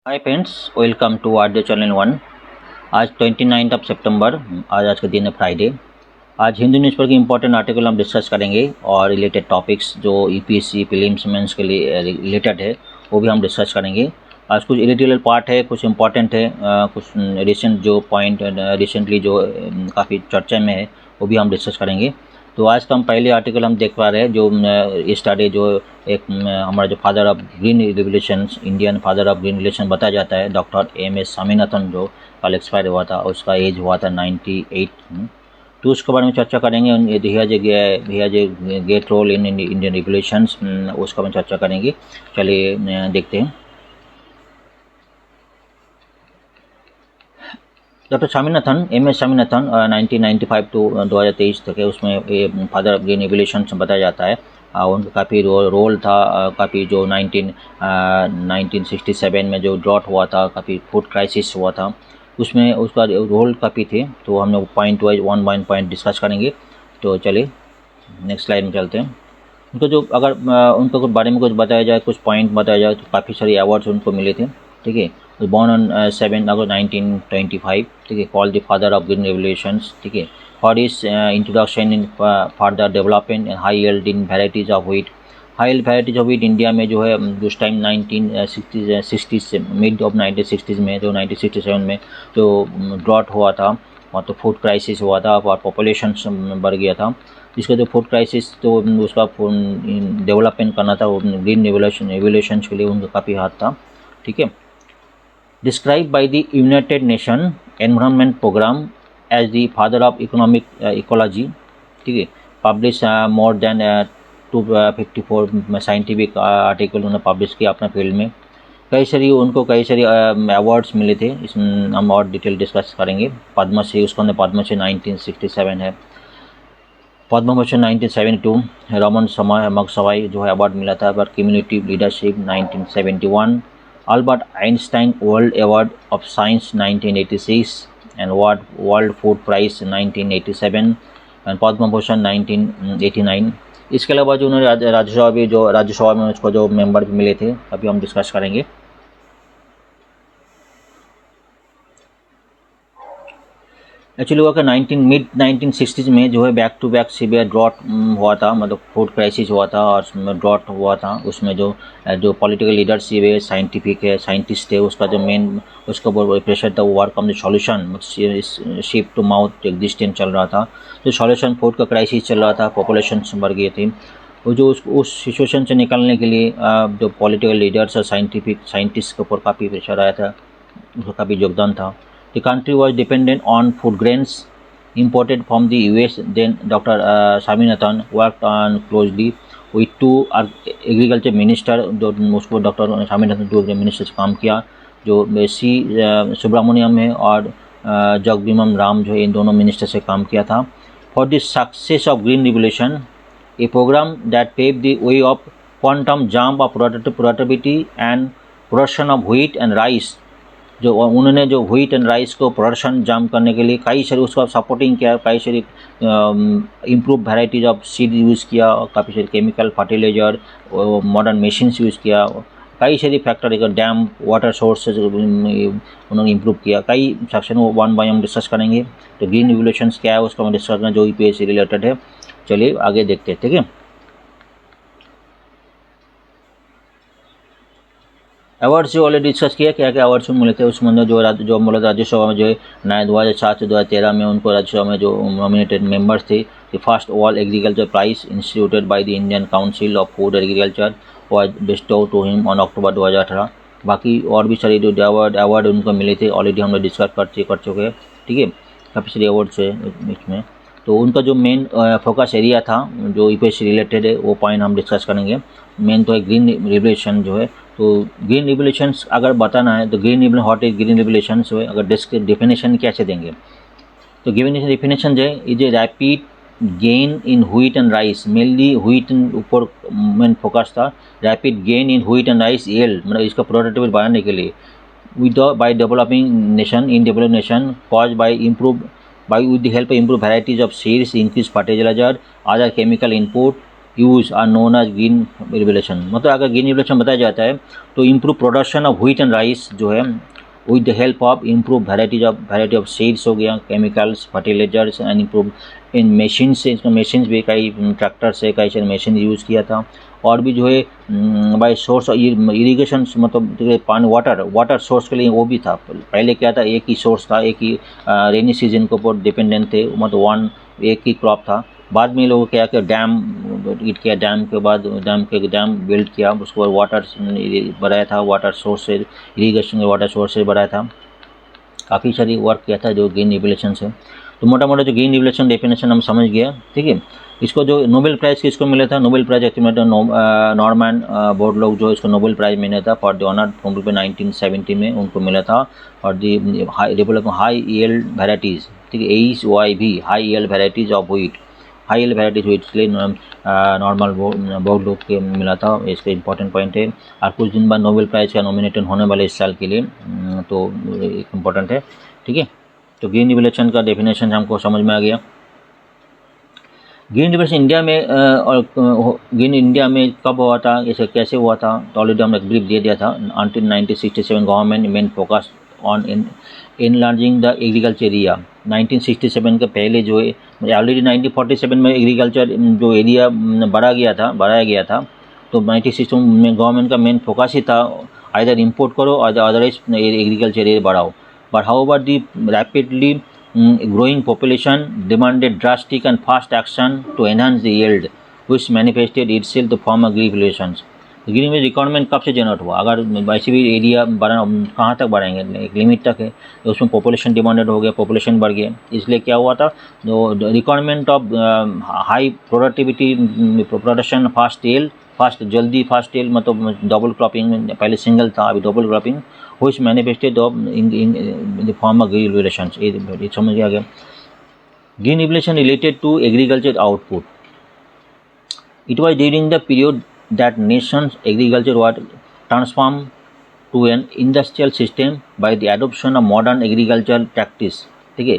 Hi friends, welcome to our channel 1। आज 29 सितंबर, आज का दिन है फ्राइडे। आज हिंदू न्यूज़पेपर के इंपॉर्टेंट आर्टिकल हम डिस्कस करेंगे और रिलेटेड टॉपिक्स जो यूपीएससी प्रीलिम्स मेंस के लिए रिलेटेड है वो भी हम डिस्कस करेंगे। आज कुछ इरिटेबल पार्ट है, कुछ इंपॉर्टेंट है, कुछ रिसेंट जो पॉइंट रिसेंटली जो काफ़ी चर्चा में है वो भी हम डिस्कस करेंगे। तो आज का हम पहले आर्टिकल हम देख पा रहे हैं जो स्टडी जो एक हमारा जो father of green revolutions, Indian father of green revolution बताया जाता है, डॉक्टर एम.एस. स्वामीनाथन, जो कल एक्सपायर हुआ था। उसका एज हुआ था 98। तो उसके बारे में चर्चा करेंगे। He has a great role in Indian regulations, उसका हम चर्चा करेंगे। चलिए देखते हैं। Doctor Swaminathan, M S. Swaminathan 1995 to 2023 तक है। उसमें फादर ऑफ ग्रीन रिवोल्यूशंस बताया जाता है। उनका काफ़ी रोल था। काफ़ी जो 1967 में जो ड्रॉट हुआ था, काफ़ी फूड क्राइसिस हुआ था, उसमें उसका रोल काफ़ी थे। तो हम लोग point wise one point discuss करेंगे। तो चलिए नेक्स्ट स्लाइड में चलते हैं। उनको जो अगर उनको कुछ बारे में कुछ बताया जाए, कुछ पॉइंट बताया जाए, तो काफ़ी सारे अवार्ड्स उनको मिले थे। ठीक है, born on 7 August 1925, ठीक है, called the father of green revolutions, ठीक है, for his introduction in further development and high yield in varieties of wheat। High yield varieties of wheat India में जो है उस टाइम 1960 से मिड ऑफ 1960s में, जो 1967 में जो ड्रॉट हुआ था और तो फूड क्राइसिस हुआ था और पॉपुलेशन बढ़ गया था। इसका जो फूड क्राइसिस तो उसका डेवलपमेंट करना था, वो ग्रीन रिवोल्यूशन के लिए उनका काफ़ी हाथ था। ठीक है, described by the United Nations Environment Program as the father of economic ecology, ठीक है, publish more than 254 scientific article उन्होंने पब्लिश किया अपना फील्ड में। उनको कई सारी अवार्ड्स मिले थे। इसमें हम और डिटेल डिस्कस करेंगे। पद्मश्री, उसको पद्मश्री 1967 है, पद्म भूषण 1972, रमन मगसवाई जो है अवार्ड मिला था पर community leadership 1971, Albert Einstein world award of science 1986 and world food prize 1987 and Padma Bhushan 1989। इसके अलावा जो उन्होंने राज्यसभा में उसको जो मेंबर भी मिले थे, अभी हम डिस्कस करेंगे। एक्चुअली हुआ कि मिड 1960s में जो है back to back severe drought हुआ था, मतलब फूड क्राइसिस हुआ था और ड्रॉट हुआ था। उसमें जो पॉलिटिकल लीडरशिप है, साइंटिफिक है, साइंटिस्ट है, उसका जो मेन उसका प्रेशर था वो work on the solution, ship to mouth existence चल रहा था। तो सॉल्यूशन फूड का क्राइसिस चल रहा था, पॉपुलेशन बढ़ गई थी। वो जो उस सिचुएशन से निकलने के लिए जो पॉलिटिकल लीडर्स और साइंटिस्ट के ऊपर काफ़ी प्रेशर आया था, उसका काफ़ी योगदान था। The country was dependent on food grains imported from the US. Then Dr. Swaminathan worked on closely with two agriculture minister, जो उसको डॉक्टर स्वामीनाथन टू मिनिस्टर से काम किया, जो सी सुब्रमण्यम है और जगदीमन राम जो इन दोनों मिनिस्टर से काम किया था। For the success of green revolution, a program that pave the way of quantum jump of productivity and production of wheat and rice. जो उन्होंने जो व्हीट एंड राइस को प्रोडक्शन जंप करने के लिए कई सारी उसका सपोर्टिंग किया, कई सारी improve varieties of seed use किया, काफ़ी सारी chemical fertilizer, modern machines use किया, कई सारी फैक्टर, डैम वाटर सोर्सेज उन्होंने इम्प्रूव किया। कई सेक्शन वो वन बाय हम डिस्कस करेंगे। तो ग्रीन रिवोल्यूशंस क्या है उसका हम डिस्कस करना, जो यूपीएससी रिलेटेड है। चलिए आगे देखते हैं। ठीक है, अवार्ड्स जो ऑलरेडी डिस्कस किया, क्या क्या अवार्ड्स मिले थे उसमें जो बोला राज्यसभा में जो है 2007 से 2013 में उनको राज्यसभा में जो नॉमिनेटेड मेंबर्स थे, the first world agriculture prize instituted by the Indian council of food agriculture was bestowed to him on October 2018। बाकी और भी सारे जो अवार्ड उनको मिले थे ऑलरेडी हम लोग डिस्कस कर चुके हैं। ठीक है, काफ़ी सारे अवार्ड्स है इसमें। तो उनका जो मेन फोकस एरिया था जो यूपीएससी रिलेटेड है वो पॉइंट हम डिस्कस करेंगे। मेन तो है ग्रीन रिवोल्यूशन जो है। तो ग्रीन रिवोल्यूशंस अगर बताना है तो व्हाट इज ग्रीन रिवोल्यूशंस है, अगर डेफिनेशन कैसे देंगे तो गिवन डेफिनेशन जो है is a rapid gain in wheat and rice, mainly wheat ऊपर मेन फोकस था। Rapid gain in wheat and rice yield, मतलब इसका प्रोडक्टिविटी बढ़ाने के लिए by developing nation in developed nation caused by with the help of improved varieties of seeds, increased fertilizer, other chemical input, use are known as green revolution. मतलब अगर green revolution बताया जाता है तो improve production of wheat and rice जो है with the help of improve variety of seeds हो गया, chemicals, fertilizers and improve in machine से। इसमें मशीन भी कई ट्रैक्टर से कई सारे मशीन यूज़ किया था। और भी जो है बाई सोर्स इरीगेशन, मतलब पानी वाटर सोर्स के लिए वो भी था। पहले क्या था, एक ही सोर्स था, एक ही रेनी सीजन के ऊपर डिपेंडेंट थे, मतलब एक ही क्रॉप था। बाद में लोगों क्या किया, डैम डैम के बाद डैम बिल्ड किया, उसके बाद वाटर बढ़ाया था, वाटर सोर्स से इरीगेशन के वाटर सोर्स से बढ़ाया था। काफ़ी सारी वर्क किया था जो ग्रीन रिवोल्यूशन से। तो मोटा मोटा जो ग्रीन रिवोल्यूशन डेफिनेशन हम समझ गया, ठीक है। इसको जो नोबेल प्राइज़ किसको मिला था, Nobel prize actually Norman Borlaug जो इसको नोबेल प्राइज़ मिला था फॉर द ऑनर फ्रॉम 1970 में उनको मिला था। और दी डेवलप हाई यील्ड वेराइटीज़, ठीक है, HYV high yield varieties of wheat, high yield varieties wheat के लिए नॉर्मल बोरलॉग के मिला था। इसका इंपॉर्टेंट पॉइंट है। और कुछ दिन बाद नोबेल प्राइज़ का नॉमिनेटेड होने वाले इस साल के लिए, तो एक इम्पॉर्टेंट है, ठीक है। तो ग्रीन रिवोल्यूशन का डेफिनेशन हमको समझ में आ गया। ग्रीन रिवोल्यूशन इंडिया में और ग्रीन इंडिया में कब हुआ था, इसे कैसे हुआ था, तो ऑलरेडी हमने ब्रीफ दे दिया था। Until 1967 government main focus on enlarging the agriculture area. 1967 के पहले जो है, ऑलरेडी 1947 में एग्रीकल्चर जो एरिया बढ़ाया गया था। तो 1967 में गवर्नमेंट का मेन फोकस ही था आइदर इम्पोर्ट करो और अदरवाइज एग्रीकल्चर एरिया बढ़ाओ। But however the rapidly growing population demanded drastic and fast action to enhance the yield, which manifested itself to form a green regulations। Green में requirement कब से generate हुआ, अगर वैसे भी एरिया बढ़ा कहाँ तक बढ़ाएंगे, एक लिमिट तक है, तो उसमें पॉपुलेशन डिमांडेड हो गया, पॉपुलेशन बढ़ गया, इसलिए क्या हुआ था, तो requirement of high productivity production fast tail, मतलब डबल क्रॉपिंग, पहले सिंगल था अभी double cropping, which manifested in the form of green regulations। ये समझ आ गया। Green regulation related to agriculture output। It was during the period that nation's agriculture was transformed to an industrial system by the adoption of modern agricultural practice, ठीक है।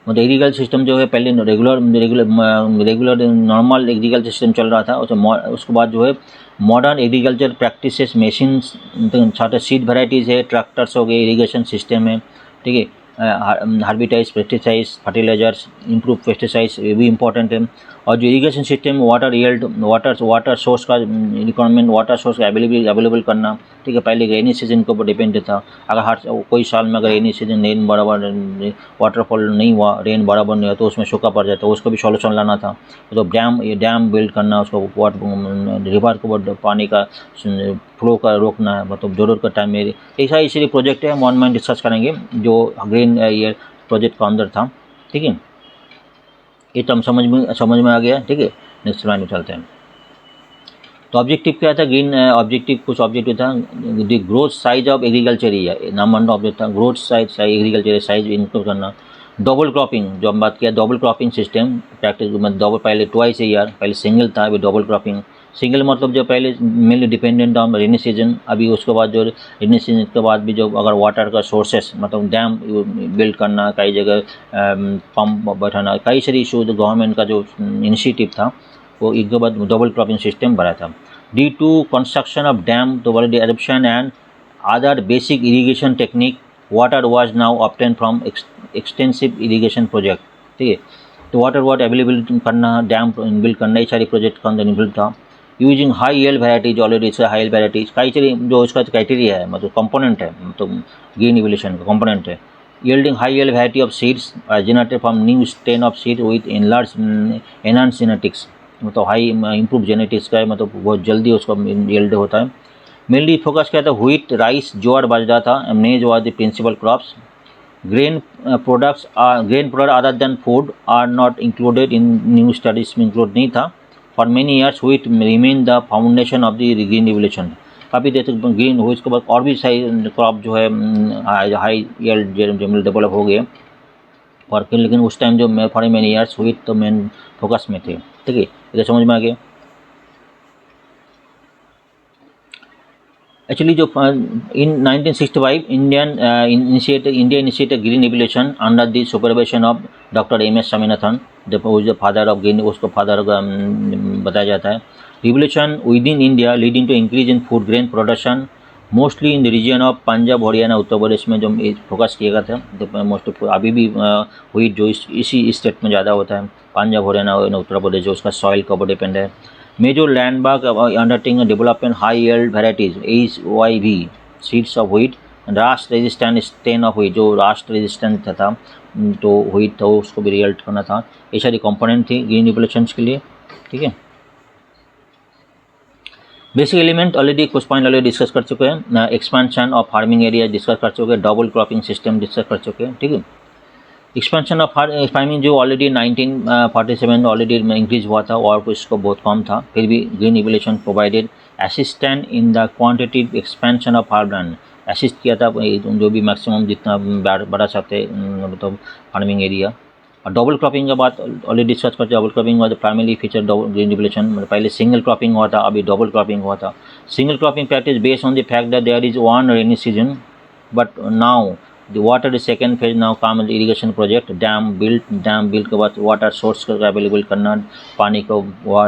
मतलब agriculture system जो है पहले regular normal agriculture system चल रहा था, उसके बाद जो है मॉडर्न एग्रीकल्चर प्रैक्टिसेस, मशीन्स, छोटे सीड वेराइटीज़ है, ट्रैक्टर्स हो गए, इरीगेशन सिस्टम है, ठीक है, हार्बिसाइड्स, पेस्टिसाइड्स, फर्टिलाइजर्स, इम्प्रूव पेस्टिसाइड्स, ये भी इंपॉर्टेंट है। और जो irrigation system, water yield, water source का रिक्वायरमेंट, वाटर सोर्स का अवेलेबल करना, ठीक है। पहले रेनी सीजन के ऊपर डिपेंड था, अगर हर कोई साल में अगर रेनी सीजन रेन बराबर वाटरफॉल नहीं हुआ, रेन बराबर नहीं हुआ, तो उसमें सूखा पड़ जाता है, उसको भी सॉल्यूशन लाना था। तो डैम बिल्ड करना, उसको रिवर के ऊपर पानी का फ्लो का रोकना है, मतलब जरूरत का टाइम में, ऐसा इसीलिए प्रोजेक्ट है, हम ऑनलाइन डिस्कस करेंगे जो ग्रीन ये प्रोजेक्ट का अंदर था, ठीक है। ये तो हम समझ में आ गया, ठीक है। नेक्स्ट लाइन में चलते हैं। तो ऑब्जेक्टिव क्या था, ग्रीन ऑब्जेक्टिव, कुछ ऑब्जेक्टिव था, the growth size of agriculture area, number one object था, growth size agriculture size increase करना। डबल क्रॉपिंग, जो हम बात किया डबल क्रॉपिंग सिस्टम प्रैक्टिस, मतलब डबल, पहले ट्वाइस ए ईयर, पहले सिंगल था, अभी डबल क्रॉपिंग। सिंगल मतलब जो पहले mainly dependent on rainy season, अभी उसके बाद जो रेनी सीजन के बाद भी जो अगर वाटर का सोर्सेस, मतलब डैम बिल्ड करना, कई जगह पंप बैठाना, कई सारी इशू गवर्नमेंट का जो इनिशिएटिव था, वो एक के बाद डबल क्रॉपिंग सिस्टम बढ़ा था। Due to construction of dam, तो water adoption and other basic irrigation technique, water was now obtain from extensive irrigation project, ठीक है। तो वाटर अवेलेबल करना, डैम बिल्ड करना, ये सारे प्रोजेक्ट का अंदर इन्वॉल्व था। Using high yield varieties, already high yield varieties, कई सारी जो उसका क्राइटेरिया है, मतलब कंपोनेंट है, तो ग्रीन रिवोल्यूशन का कंपोनेंट है। yielding high yield variety of seeds generated from new strain of seed with enhanced genetics, मतलब हाई इम्प्रूव जेनेटिक्स का है, मतलब बहुत जल्दी उसका यील्ड होता है। मेनली फोकस क्या था, व्हीट, राइस, ज्वार, बाजरा था, maize was the principal crops. Grain products other than food are not included in new studies में इंक्लूड नहीं था। For many years wheat remain the foundation of the green revolution. काफ़ी देर तक green हुई, उसके बाद और भी सही क्रॉप जो है हाई यील्ड जनरल डेवलप हो गए, और लेकिन उस टाइम जो फॉर मेनी ईयर्स व्हीट तो मेन फोकस में थे, ठीक है। इधर समझ में आ गया। एक्चुअली जो in 1965 India initiated green revolution under the supervision of doctor M S. Swaminathan, जो फादर ऑफ ग्रीन, उसको फादर बताया जाता है। Revolution within India leading to increase in food grain production mostly in the region of Punjab, Haryana, Uttar Pradesh में जो focus किया गया था। तो मोस्ट अभी भी व्हीट जो इसी स्टेट में ज़्यादा होता है, पंजाब, हरियाणा, उत्तर प्रदेश, जो उसका सॉइल का ऊपर डिपेंड है। Major landmark undertaking development high yield varieties HYV seeds of wheat, राष्ट्र रेजिस्टेंट स्टेन ऑफ wheat, जो राष्ट्र रेजिस्टेंट था तो wheat था उसको भी रिजल्ट करना था। ये सारी कंपोनेंट थी ग्रीन रिवोल्यूशन के लिए, ठीक है। बेसिक एलिमेंट ऑलरेडी कुछ पॉइंट ऑलरेडी डिस्कस कर चुके हैं। Expansion of farming area discuss कर चुके हैं, डबल क्रॉपिंग सिस्टम डिस्कस कर चुके हैं, ठीक है। एक्सपेंशन ऑफ फार्मिंग जो ऑलरेडी 1947 ऑलरेडी इंक्रीज हुआ था और इसको बहुत कम था, फिर भी green revolution provided assistant in the quantitative expansion of farmland, assist किया था जो भी मैक्सिमम जितना बढ़ा सकते मतलब फार्मिंग एरिया। और डबल क्रॉपिंग का बात ऑलरेडी डिस्कस करते हैं। Double cropping was primary feature green revolution, मतलब पहले सिंगल क्रॉपिंग हुआ था, अभी डबल क्रॉपिंग हुआ था। Single cropping practice based on the fact that there is one rainy season but now the water is second phase now काम irrigation project, dam build के बाद वाटर सोर्स को available करना, पानी को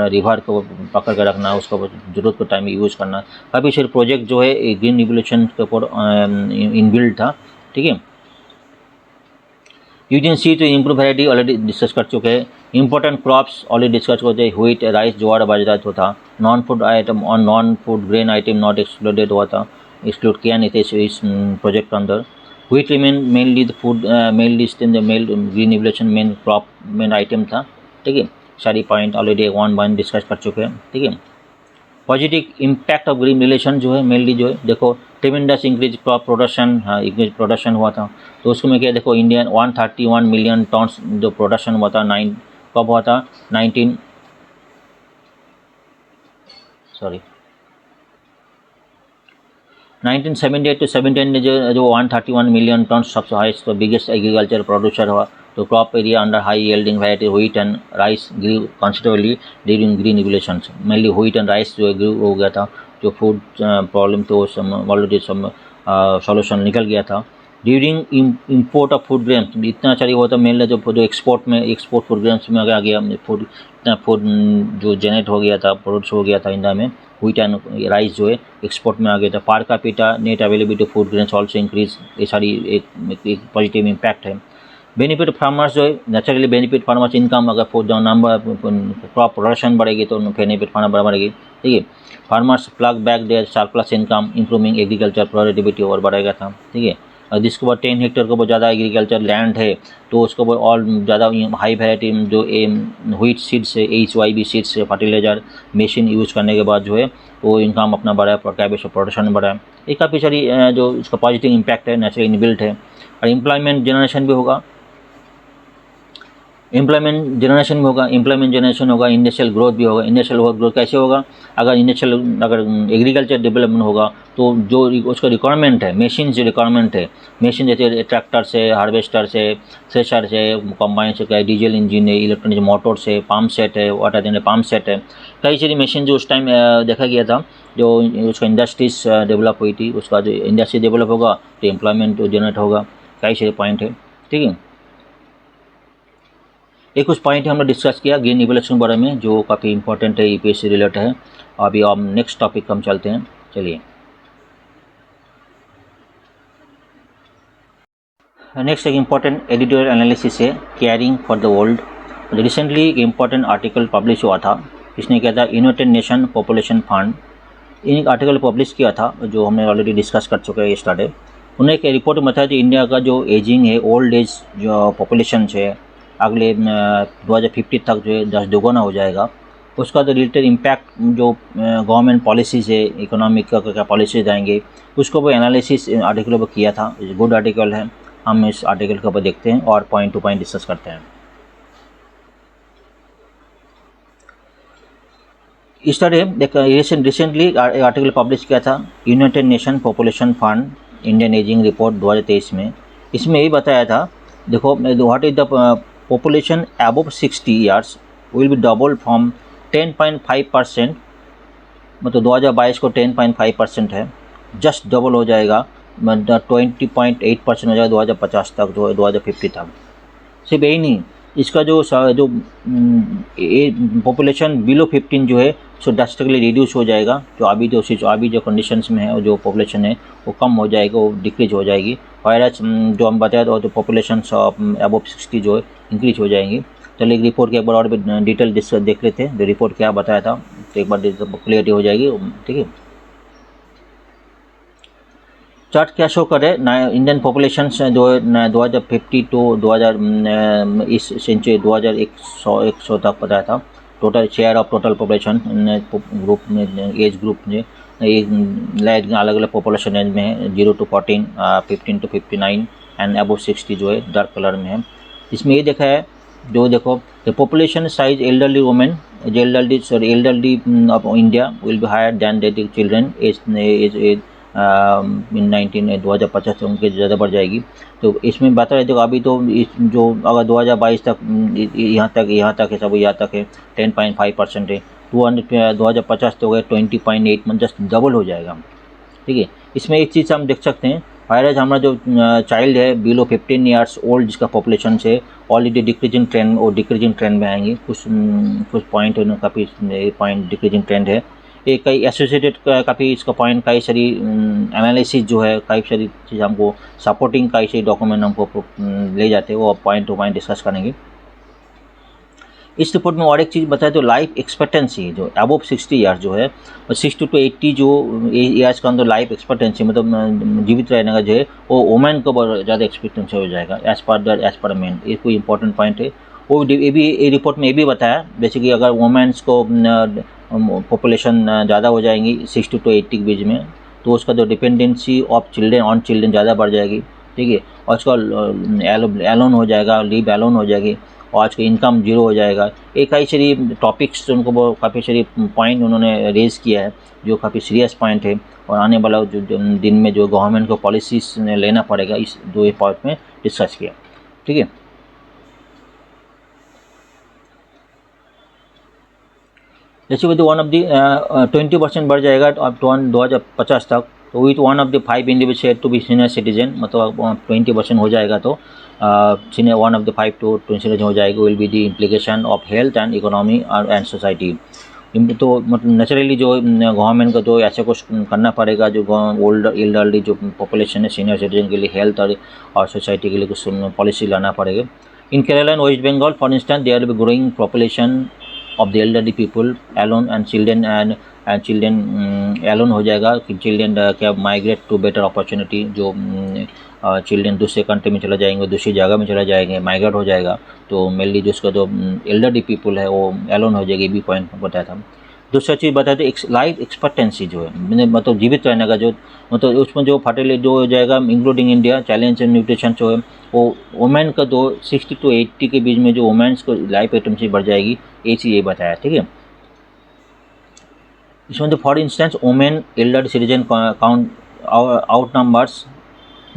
रिवर को पकड़ कर रखना, उसको जरूरत के टाइम में यूज़ करना, काफ़ी सारे प्रोजेक्ट जो है ग्रीन रिवोल्यूशन के ऊपर इनबिल्ड था, ठीक है। Using see to improve variety already discuss कर चुके हैं। इंपॉर्टेंट क्रॉप्स ऑलरेडी डिस्कस करते हैं, व्हीट, राइस, ज्वार, बाजरा जो था। नॉन फूड आइटम और non food grain item not excluded हुआ था, एक्सक्लूड किया नहीं थे इस प्रोजेक्ट के अंदर। Wheat remain mainly the food mainly in the mail green revolution main crop main item था, ठीक है। सारी point already one by discuss कर चुके हैं, ठीक है। Positive impact of green revolution जो है मेनली जो है देखो ट्रेमेंडस इंक्रीज क्रॉप प्रोडक्शन, हाँ इंक्रीज प्रोडक्शन हुआ था। तो उसको में क्या देखो इंडियन 131 मिलियन टन्स जो प्रोडक्शन हुआ था कब हुआ था 1978 to 79 जो 131 मिलियन टन सबसे हाईएस्ट तो बिगेस्ट एग्रीकल्चर प्रोड्यूसर हुआ। तो crop area under high yielding variety wheat and rice grew considerably during green revolution, mainly wheat and rice जो ग्रीव हो गया था। जो फूड प्रॉब्लम तो ऑलरेडी सॉल्यूशन निकल गया था। During import of food grains इतना चाहिए हुआ था मेनली जो एक्सपोर्ट फूड ग्रेन्स में आ गया, फूड इतना फूड जो जनरेट हो गया था, प्रोड्यूस हो गया था इंडिया में, व्हीट एंड राइस जो है एक्सपोर्ट में आ गया था। Per capita net availability food grains also increase, ये सारी एक पॉजिटिव इम्पैक्ट है। बेनिफिट फार्मर्स जो है नेचुरली बेनिफिट फार्मर्स इनकम, अगर फूड नंबर क्रॉप प्रोडक्शन बढ़ेगी तो बेनिफिट फार्मर बढ़ेगी, ठीक है। Farmers plug back their surplus income improving agriculture productivity और बढ़ेगा था, ठीक है। जिसके बाद 10 हेक्टेयर को बहुत ज़्यादा एग्रीकल्चर लैंड है तो उसको बहुत और ज़्यादा हाई वैरायटी जो व्हीट सीड्स है, HYV सीड्स है, फर्टिलाइजर मशीन यूज़ करने के बाद जो है वो इनकम अपना बढ़ाए, कैबेज प्रोडक्शन बढ़ाए। ये काफ़ी सारी जो इसका पॉजिटिव इम्पैक्ट है, नेचुरल इनबिल्ट है। और एम्प्लॉयमेंट जनरेशन भी होगा, एम्प्लॉयमेंट जनरेशन होगा, इंडस्ट्रियल ग्रोथ भी होगा। इंडस्ट्रियल ग्रोथ कैसे होगा, अगर एग्रीकल्चर डेवलपमेंट होगा तो जो उसका रिक्वायरमेंट है, मशीन जो रिक्वायरमेंट है, मशीन जैसे ट्रैक्टर से, हार्वेस्टर से, थ्रेशर से, कंबाइन से, डीजल इंजन है, इलेक्ट्रॉनिक मोटर से, पंप सेट है, वाटर देने पंप सेट है, कई सारी मशीन जो उस टाइम देखा गया था, जो उसका इंडस्ट्रीज डेवलप हुई थी, उसका जो इंडस्ट्री डेवलप होगा तो एम्प्लॉयमेंट जनरेट होगा। कई सारे पॉइंट है, ठीक है। एक कुछ पॉइंट हमने डिस्कस किया ग्रीन रिवोल्यूशन के बारे में जो काफ़ी इंपॉर्टेंट है, यूपीएससी रिलेटेड है। अभी हम नेक्स्ट टॉपिक हम चलते हैं, चलिए। नेक्स्ट एक इम्पॉर्टेंट एडिटोरियल एनालिसिस है caring for the world. Recently एक इम्पॉर्टेंट आर्टिकल पब्लिश हुआ था, इसने किया था यूनाइटेड नेशन पॉपुलेशन फंड, एक आर्टिकल पब्लिश किया था जो हमने ऑलरेडी डिस्कस कर चुके हैं स्टार्ट है। उन्हें एक रिपोर्ट में बताया कि इंडिया का जो एजिंग है, ओल्ड एज जो पॉपुलेशन है अगले 2050 तक जो है 10 दोगुना हो जाएगा। उसका जो रिलेटेड इम्पैक्ट जो गवर्नमेंट पॉलिसीज़ है, इकोनॉमिक का क्या पॉलिसीज आएंगे, उसको वो एनालिसिस आर्टिकल पर किया था। गुड आर्टिकल है, हम इस आर्टिकल के ऊपर देखते हैं और पॉइंट टू पॉइंट डिस्कस करते हैं। इस तरह रिसेंटली आर्टिकल पब्लिश किया था United nation population fund Indian ageing report 2023 में। इसमें यही बताया था, देखो what is the population above 60 years will be doubled from 10.5%, मतलब 2022 को 10.5% है, जस्ट डबल हो जाएगा, मतलब 20.8% हो जाएगा 2050 तक, जो है 2050 तक। सिर्फ यही नहीं, इसका जो पॉपुलेशन बिलो 15 जो है सो ड्रास्टिकली रिड्यूस हो जाएगा। जो अभी जो कंडीशंस में है, जो पॉपुलेशन है वो कम हो जाएगा, वो डिक्रीज हो जाएगी। वायरस जो हम बताया तो पॉपुलेशन अबव 60 जो है इंक्रीज हो जाएंगी। चलिए एक रिपोर्ट के एक बार और भी डिटेल देख लेते हैं, जो रिपोर्ट क्या बताया था, तो एक बार क्लियरिटी हो जाएगी। ठीक है, चार्ट क्या शो करे, इंडियन पॉपुलेशन जो है 2050 टू 2000 इस सेंचुरी 2100 तक बताया था। Total share of total population group में, एज ग्रुप में एक अलग अलग पॉपुलेशन रेंज में है, 0 to 14, 15 to 59 एंड अबव 60 जो है डार्क कलर में है। इसमें ये देखा है, जो देखो the population size elderly women elderly of India will be higher than the children age in 2050 से उनके ज़्यादा बढ़ जाएगी। तो इसमें बता रहे थे अभी तो जो अगर 2022 तक यहाँ तक है, सब यहाँ तक है 10.5% है, 2050 तो हो गए 20.8, मतलब जस्ट डबल हो जाएगा। ठीक है, इसमें एक चीज़ हम देख सकते हैं, वायरस हमारा जो चाइल्ड है बिलो 15 ईयर्स ओल्ड जिसका पॉपुलेशन से ऑलरेडी डिक्रीजिंग ट्रेंड में आएंगे। कुछ पॉइंट काफ़ी पॉइंट डिक्रीजिंग ट्रेंड है। ये कई एसोसिएटेड काफ़ी इसका पॉइंट, कई सारी एनालिसिस जो है, कई सारी चीज़ हमको सपोर्टिंग कई सारी डॉक्यूमेंट हमको ले जाते हैं, वो पॉइंट टू पॉइंट डिस्कस करेंगे। इस रिपोर्ट में और एक चीज़ बताया तो लाइफ एक्सपेक्टेंसी जो अबव 60 ईयर्स जो है, 60 to 80 जो ईयर्स का अंदर लाइफ एक्सपेक्टेंसी मतलब जीवित रहने का जो है वो वुमेन को बहुत ज़्यादा एक्सपेक्टेंसी हो जाएगा एज पर मेन। ये कोई इंपॉर्टेंट पॉइंट है। वो ये रिपोर्ट में ये भी बताया बेसिकली अगर वुमेन्स को पॉपुलेशन ज़्यादा हो जाएंगी 60 to 80 के बीच में, तो उसका जो डिपेंडेंसी ऑफ चिल्ड्रेन ज़्यादा बढ़ जाएगी। ठीक है, और उसका एलोन हो जाएगा, लीव एलोन हो जाएगी, और आज का इनकम जीरो हो जाएगा। एक कई सारी टॉपिक्स उनको काफ़ी सारी पॉइंट उन्होंने रेज़ किया है जो काफ़ी सीरियस पॉइंट है, और आने वाला जो दिन में जो गवर्नमेंट को पॉलिसीज लेना पड़ेगा इस दो पॉइंट में डिस्कस किया। ठीक है, जैसे विद वन ऑफ दी 20% बढ़ जाएगा अब 2050 तक, तो with one of the 5 individual to be senior citizen, मतलब 20% हो जाएगा तो सीनियर 1 of the 5 to 20 हो जाएगा। Will be the implication of health and economy and society. तो मतलब नेचुरली जो गवर्नमेंट को तो ऐसा कुछ करना पड़ेगा जो एल्डरली जो पॉपुलेशन है सीनियर सिटीजन के लिए हेल्थ और सोसाइटी के लिए कुछ पॉलिसी लाना पड़ेगा। In Kerala and West Bengal for instance there will be growing population of the elderly people alone and children alone हो जाएगा कि चिल्ड्रेन क्या माइग्रेट टू बेटर अपॉर्चुनिटी, जो चिल्ड्रेन दूसरे कंट्री में चला जाएंगे, दूसरी जगह में चला जाएंगे, माइग्रेट हो जाएगा। तो मेनली जो उसका जो एल्डरली पीपल है वो एलोन हो जाएगी, भी पॉइंट बताया था। दूसरा चीज़ बताया तो लाइफ एक्सपेक्टेंसी जो है मतलब जीवित रहने का जो मतलब उसमें जो फर्टिलिटी जो हो जाएगा including India challenge and nutrition जो है वो वुमेन का जो 60 to 80 के बीच में जो वुमेन्स को लाइफ एक्सपेक्टेंसी बढ़ जाएगी, ये चीज़ ये बताया। ठीक है, इसमें तो for instance women elder citizen count out numbers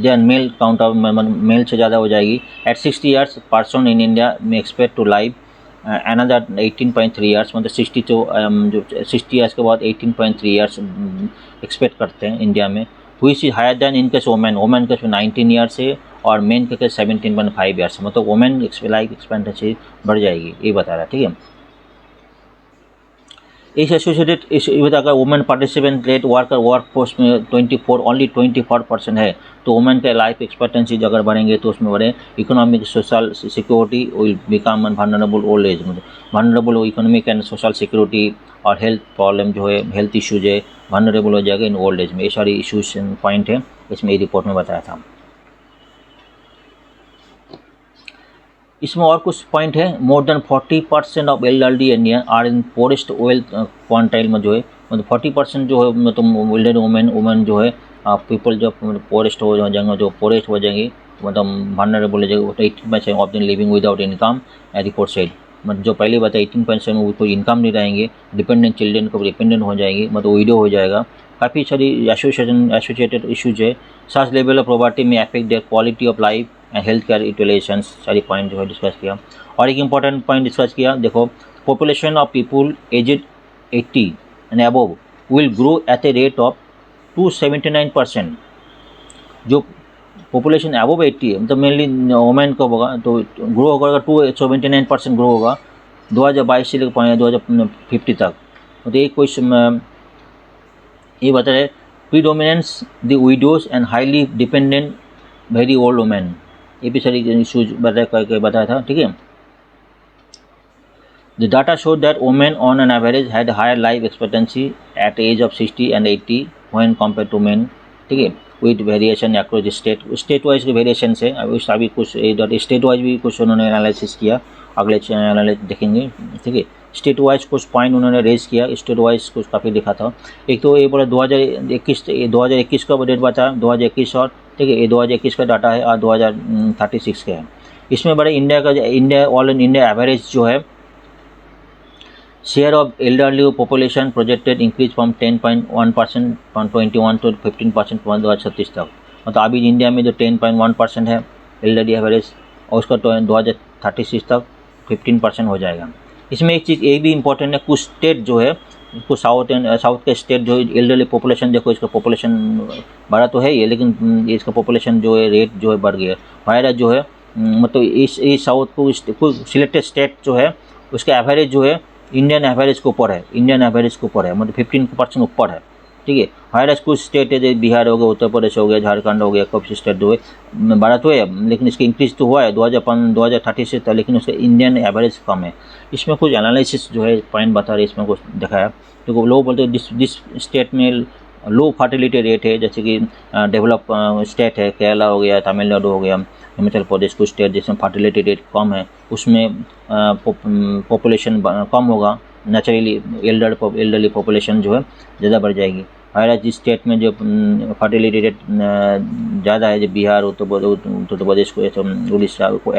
there male count out male से ज़्यादा हो जाएगी। At 60 years person in India में expect to live another 18.3 years, मतलब 60 तो जो 60 ईयर्स के बाद 18.3 ईयर्स एक्सपेक्ट करते हैं इंडिया में। हुई higher than in case women case 19 years है और मेन के केस 17.5 ईयर्स, मतलब वोमेन लाइफ एक्सपेक्टेंसी बढ़ जाएगी, ये बता रहा है। ठीक है, इस एसोसिएटेड अगर women participant rate work force में 24% है, तो वुमेन के लाइफ एक्सपेक्टेंसी अगर बढ़ेंगे तो उसमें बढ़े economic social security will become vulnerable old age, मतलब vulnerable economic and social security और हेल्थ प्रॉब्लम जो है हेल्थ इशूज है वनरेबल हो जाएगा इन ओल्ड एज में। ये सारी इशूज पॉइंट है इसमें ये रिपोर्ट में बताया था। इसमें और कुछ पॉइंट है, more than 40% of elderly Indian are in poorest wealth quantile में जो है मतलब 40% जो है मतलब एल्डरली वुमेन जो है पीपल जो पोरेस्ट हो जाएंगे, जो पोरेस्ट हो जाएंगे मतलब वनरेबल हो जाएगा। 18% of the living without income report said, मतलब जो पहले बताया 18% में कोई इनकम नहीं रहेंगे, डिपेंडेंट चिल्ड्रेन को डिपेंडेंट हो जाएंगे, मतलब विडो हो जाएगा। काफ़ी सारी एसोसिएटेड इशूज है। सच लेवल ऑफ पॉवर्टी में affect there quality of life and health care utilisations, सारी पॉइंट जो है डिस्कस किया। और एक इंपॉर्टेंट पॉइंट डिस्कस किया, देखो population of people aged 80 and above will grow at a rate of 279%। जो पॉपुलेशन अबव 80 है, मतलब मेनली वोमेन का होगा, तो ग्रो होगा 279% ग्रो होगा 2022 से लेकर 2050 तक। तो ये क्वेश्चन ये बता रहे predominance the widows and highly dependent very old women, ये भी सारी इशूज बताया था, ठीक है। The data showed that women on an average had higher life expectancy at age of 60 and 80 when compared to men, ठीक है, with variation across state wise के वेरिएशन से। अभी कुछ स्टेट वाइज भी कुछ उन्होंने एनालिसिस किया, अगले चैनल देखेंगे, ठीक है। स्टेट वाइज कुछ पॉइंट उन्होंने रेज किया, स्टेट वाइज कुछ काफ़ी दिखा था। एक तो ये बोला 2021 का डेट बता, 2021 और, ठीक है, ये 2021 का डाटा है और 2036 का है। इसमें बड़े India all in India average जो है share of elderly population projected increase from 10.1% from 21 to 15% 2036 तक। मतलब अभी इंडिया में जो 10.1% है एल्डरली एवरेज, और उसका तो 2036 तक 15% हो जाएगा। इसमें एक चीज़ ये भी इम्पोर्टेंट है, कुछ स्टेट जो है, कुछ साउथ के स्टेट जो है एल्डरली पॉपुलेशन, देखो इसका पॉपुलेशन बढ़ा तो है ये, लेकिन इसका पॉपुलेशन जो है रेट जो है बढ़ गया। वायरस जो है मतलब इस साउथ को सिलेक्टेड स्टेट जो है उसका एवरेज जो है इंडियन एवरेज के ऊपर है, मतलब 15% ऊपर है, ठीक है। वायरस कुछ स्टेट है जैसे बिहार हो गया, उत्तर प्रदेश हो गया, झारखंड हो गया, कुछ स्टेट जो है बढ़ा तो है, लेकिन इसका इंक्रीज तो हुआ है 2030 से, लेकिन उसका इंडियन एवरेज कम है। इसमें कुछ एनालिसिस जो है पॉइंट बता रहे, इसमें कुछ दिखाया। तो लोग बोलते हैं जिस स्टेट में लो फर्टिलिटी रेट है, जैसे कि डेवलप स्टेट है, केरला हो गया, तमिलनाडु हो गया, हिमाचल प्रदेश, कुछ स्टेट जिसमें फर्टिलिटी रेट कम है उसमें पॉपुलेशन कम होगा, नेचुरली एल्डरली पॉपुलेशन जो है ज़्यादा बढ़ जाएगी। हमारा जिस स्टेट में जो फर्टिलिटी रेट ज़्यादा है, जो बिहार, उत्तर प्रदेश को, ऐसे उड़ीसा को,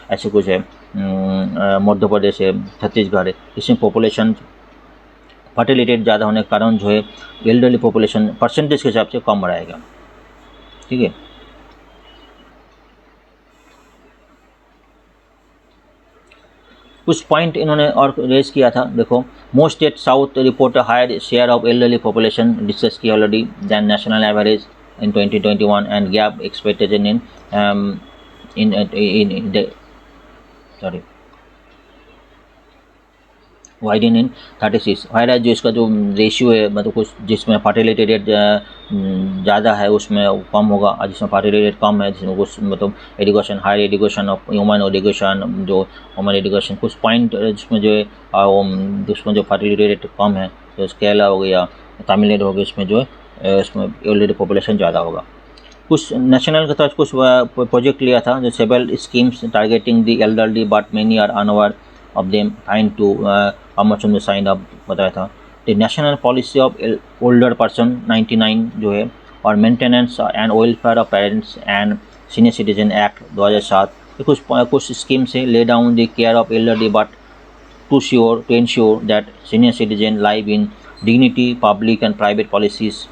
ऐसे कुछ है, मध्य प्रदेश है, छत्तीसगढ़ है, इसमें पॉपुलेशन फर्टिलिटी रेट ज़्यादा होने के कारण जो है एल्डरली पॉपुलेशन परसेंटेज के हिसाब से कम बढ़ाएगा, ठीक है। कुछ पॉइंट इन्होंने और रेज किया था, देखो most state south report higher share of elderly population, discuss किया already, than national average in 2021 and gap expectation in widen in 36। Virus जो इसका जो रेशियो है, मतलब कुछ जिसमें फर्टिलिटी रेट ज़्यादा है उसमें कम होगा, और जिसमें फर्टिलिटी रेट कम है जिसमें कुछ मतलब education, higher education of human education, जो ह्यूमन एजुकेशन, कुछ पॉइंट जिसमें जो है जिसमें जो फर्टिलिटी रेट कम है, तो केरला हो गया, तमिलनाडु हो गया, इसमें जो है इसमें ऑलरेडी पॉपुलेशन ज़्यादा होगा। कुछ नेशनल के तरफ कुछ प्रोजेक्ट लिया था, जो several schemes targeting the elderly but many are unaware of them fine to how much on the sign up बताया था। The national policy of older person 99 जो है, और maintenance and welfare of parents and senior citizen act 2007, कुछ schemes है, lay down the care of elderly but to ensure that senior citizen live in dignity. Public and private policies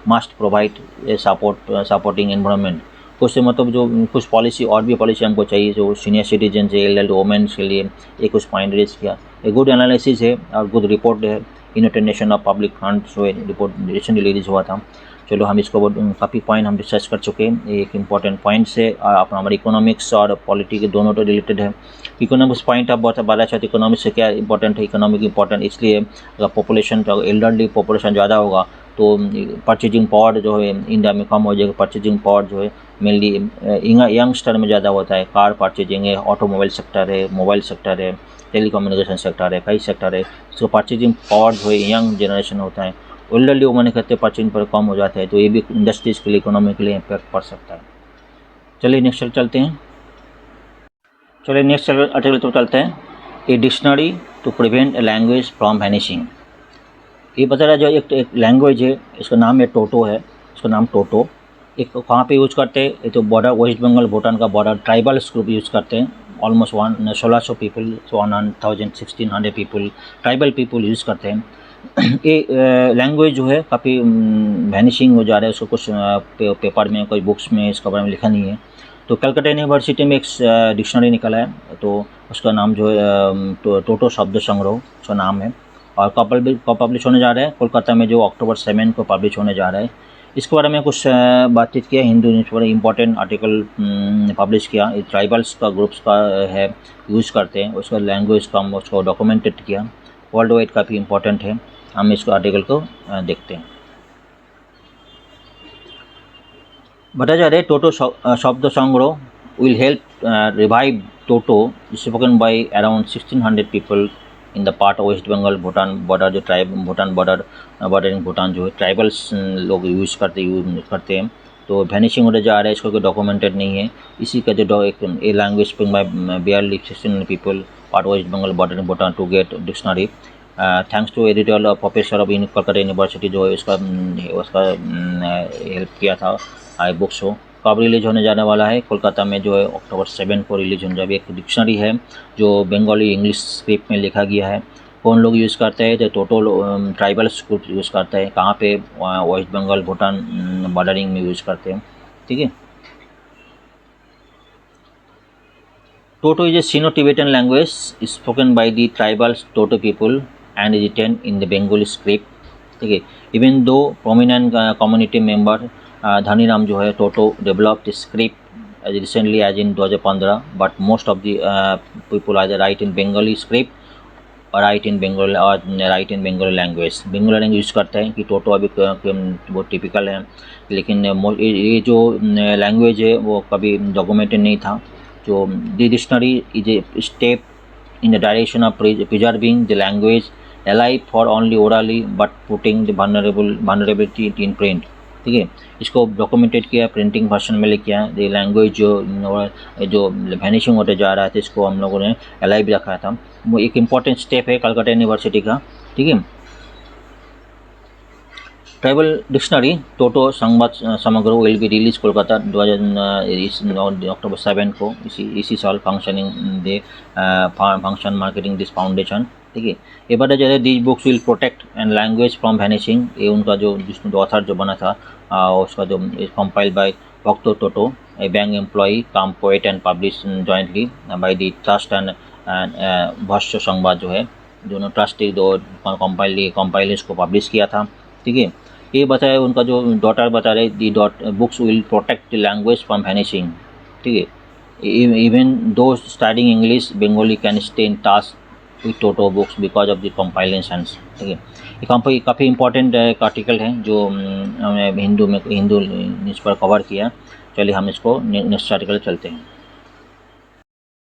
must provide a supporting environment। कुछ मतलब जो कुछ policy और भी policy हमको चाहिए जो सीनियर सिटीजन से एल्डर वोमेन्स के लिए, ये कुछ पॉइंट रेज किया। एक गुड एनालिसिस है और गुड रिपोर्ट है, United nation of public fund जो रिपोर्ट रिसेंटली रिलीज हुआ था। चलो हम इसको काफ़ी पॉइंट हम डिस्कस कर चुके हैं, एक इंपॉर्टेंट पॉइंट से अपना हमारे इकोनॉमिक्स और पॉलिटी दोनों तो रिलेटेड है। इकोनॉमिक्स पॉइंट आप बहुत बात चाहते, इकोनॉमिक्स से क्या इंपॉर्टेंट है, इकोनॉमिक इंपॉर्टेंट इसलिए अगर पॉपुलेशन तो एल्डरली पॉपुलेशन ज़्यादा होगा तो परचेजिंग पावर जो है इंडिया में कम हो जाएगा। परचेजिंग पावर जो है मेनली यंगस्टर में ज़्यादा होता है, कार परचेजिंग है, ऑटोमोबाइल सेक्टर है, मोबाइल सेक्टर है, टेलीकम्युनिकेशन सेक्टर है, कई सेक्टर है, इसको परचेजिंग पावर जो है यंग जनरेशन होता है। एल्डरली वुमेन कहते हैं परचेजिंग पर कम हो जाता है, तो ये भी इंडस्ट्रीज़ के लिए, इकोनॉमी के लिए इम्पैक्ट पड़ सकता है। चलिए नेक्स्ट चलते हैं, चलिए नेक्स्ट आर्टिकल तो चलते हैं। A dictionary to prevent a language from vanishing. ये बता रहा जो एक लैंग्वेज है, इसका नाम है टोटो है, इसका नाम टोटो। एक कहाँ पे यूज़ करते हैं, ये तो बॉर्डर वेस्ट बंगाल भूटान का बॉर्डर ट्राइबल्स ग्रुप यूज़ करते हैं, almost 1600 people, 1600 people tribal people use करते हैं। ये लैंग्वेज जो है काफ़ी वैनिशिंग हो जा रहा है, उसको कुछ पेपर में, कोई बुक्स में इसके बारे में लिखा नहीं है। तो कलकत्ता यूनिवर्सिटी में एक डिक्शनरी निकला है, तो उसका नाम जो है टोटो शब्द संग्रह उसका नाम है। और कब पब्लिश होने जा रहा है, कोलकाता में जो October 7 को पब्लिश होने जा रहा है। इसके बारे में कुछ बातचीत किया, Hindu newspaper important article publish किया। ट्राइबल्स का ग्रुप्स का है यूज़ करते हैं, उसका लैंग्वेज का उसको डॉक्यूमेंटेड किया, वर्ल्ड वाइड काफ़ी इंपॉर्टेंट है। हम इसको आर्टिकल को देखते हैं। भट्टाचार्य टोटो शब्द संग्रह will help revive Toto, spoken by around 1600 people in the part of West Bengal, Bhutan border, जो ट्राइब भूटान बॉर्डरिंग भूटान जो है ट्राइबल्स लोग यूज़ करते हैं। तो वैनिशिंग होने जा रहा है, इसको कोई डॉक्यूमेंटेड नहीं है। इसी का जो एक language speaking by barely 1600 people part West Bengal bordering Bhutan to get dictionary, thanks to editor professor of Calcutta university जो है उसका हेल्प किया था। आई बुक्स हो कब रिलीज होने जाने वाला है, कोलकाता में जो है October 7 को रिलीज होने जाएगी। एक डिक्शनरी है जो बंगाली इंग्लिश स्क्रिप्ट में लिखा गया है। कौन लोग यूज़ करते हैं, तो टोटल ट्राइबल्स ग्रुप यूज़ करते हैं। कहाँ पे, वेस्ट बंगाल भूटान बॉर्डरिंग में यूज़ करते हैं। ठीक है। Toto is a Sino-Tibetan language spoken by the tribal Toto people and is written in the Bengali script. ठीक है। Even though prominent community member Dhaniram जो है Toto developed script as recently as in 2015, but most of the people either write in Bengali script और write in Bengali language। Bengali language use करते हैं कि Toto अभी बहुत टिपिकल है, लेकिन ये जो लैंग्वेज है वो कभी डॉक्यूमेंटेड नहीं था। जो the dictionary is a step in the direction of preserving the language alive for only orally but putting the vulnerability in print। ठीक है। इसको डॉक्यूमेंटेड किया, प्रिंटिंग वर्जन में लेके आया। ये लैंग्वेज जो वैनिशिंग होते जा रहा था, इसको हम लोगों ने अलाइव रखा था। वो एक इम्पॉर्टेंट स्टेप है कलकत्ता यूनिवर्सिटी का। ठीक है। ट्राइबल डिक्शनरी टोटो संवाद समग्र will be release Kolkata October 7 को इसी साल फंक्शन मार्केटिंग दिस फाउंडेशन। ठीक है। ये बताया जाता है this books will protect and language from vanishing. ये उनका जो ऑथर जो बना था उसका जो compiled by Bhakta Toto, a bank employee cum poet and publish jointly by the trust and Bhashya Samvad जो है दोनों ट्रस्ट दो कंपाइल इसको पब्लिश किया था। ठीक है। ये बताया उनका जो डॉटर बता रहे the books will protect the language from vanishing. ठीक है। Even though studying English Bengali can stay in touch with Toto books because of the compilations. ठीक है। ये काफ़ी इंपॉर्टेंट आर्टिकल है जो हमने हिंदू न्यूज़ पर कवर किया। चलिए हम इसको नेक्स्ट आर्टिकल चलते हैं।